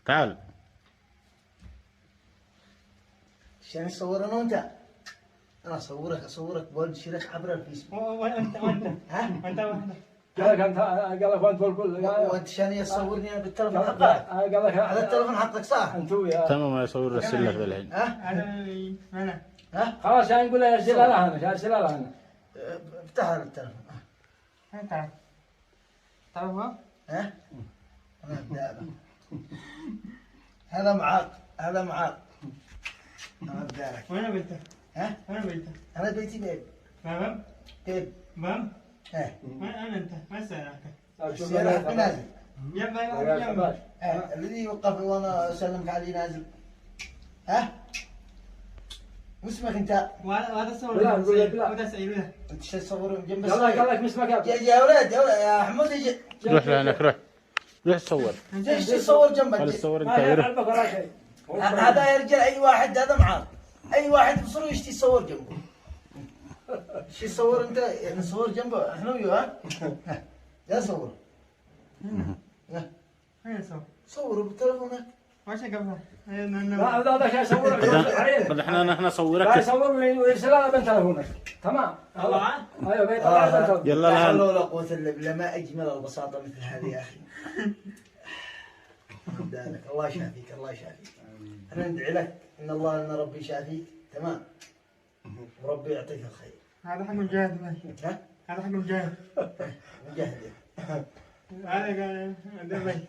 تعال. عشان اصور انا وانت. انا اصورك بوجهك عبر الفيسبوك. وانت ها؟ وانت واحدة. قال لك انت قال لك وانت والكل وانت شان يصورني انا بالتلفون حقك. قال لك هذا التلفون حقك صح؟ انتو يا تمام يصور رسل لك الحين. ها؟ انا ها؟ خلاص يعني نقول ارسلها لها ارسلها لها افتح هذا التلفون. تعال تعال هو ها؟ انا ابدا هذا معاق هذا معاق. انا ابدا لك. وين بيتك؟ ها؟ وين بيتك؟ انا بيتي بيت. بام بيت. بام ايه. وين انا انت؟ ما سألك. السيارة نازل. يلا الذي يوقف وانا اسلمك عليه نازل. ها؟ واسمك انت؟ وهذا صور لا، نقول لك لا. وهذا سعيد ولا انت شو تصور جنب يلا السيارة؟ قال لك اسمك يا يا ولد يا حمود يجي. روح لهناك روح. روح تصور. ليش تصور جنبك؟ خلي تصور انت ما روح. يعرفك ولا شيء هذا يا رجال اي واحد هذا معاه. اي واحد بصير يشتي يصور جنبه. شو تصور انت؟ يعني صور جنبه احنا وياه ها؟ يا صور. ها؟ وين صور؟ صوروا بتلفونك. وش قبلها؟ لا هذا شيء يصورك بدنا احنا لا صورك. يصور ويرسلها لها من تلفونك تمام الله ايوه بيطلع من تلفونك يلا لا حول لهن. ولا قوة الا بالله ما اجمل البساطة مثل هذه يا اخي. بدالك الله يشافيك الله يشافيك. انا ندعي لك ان الله ان ربي يشافيك تمام. وربي يعطيك الخير. هذا حق مجاهد ماشي. ها؟ هذا حق مجاهد. مجاهد. هذا قال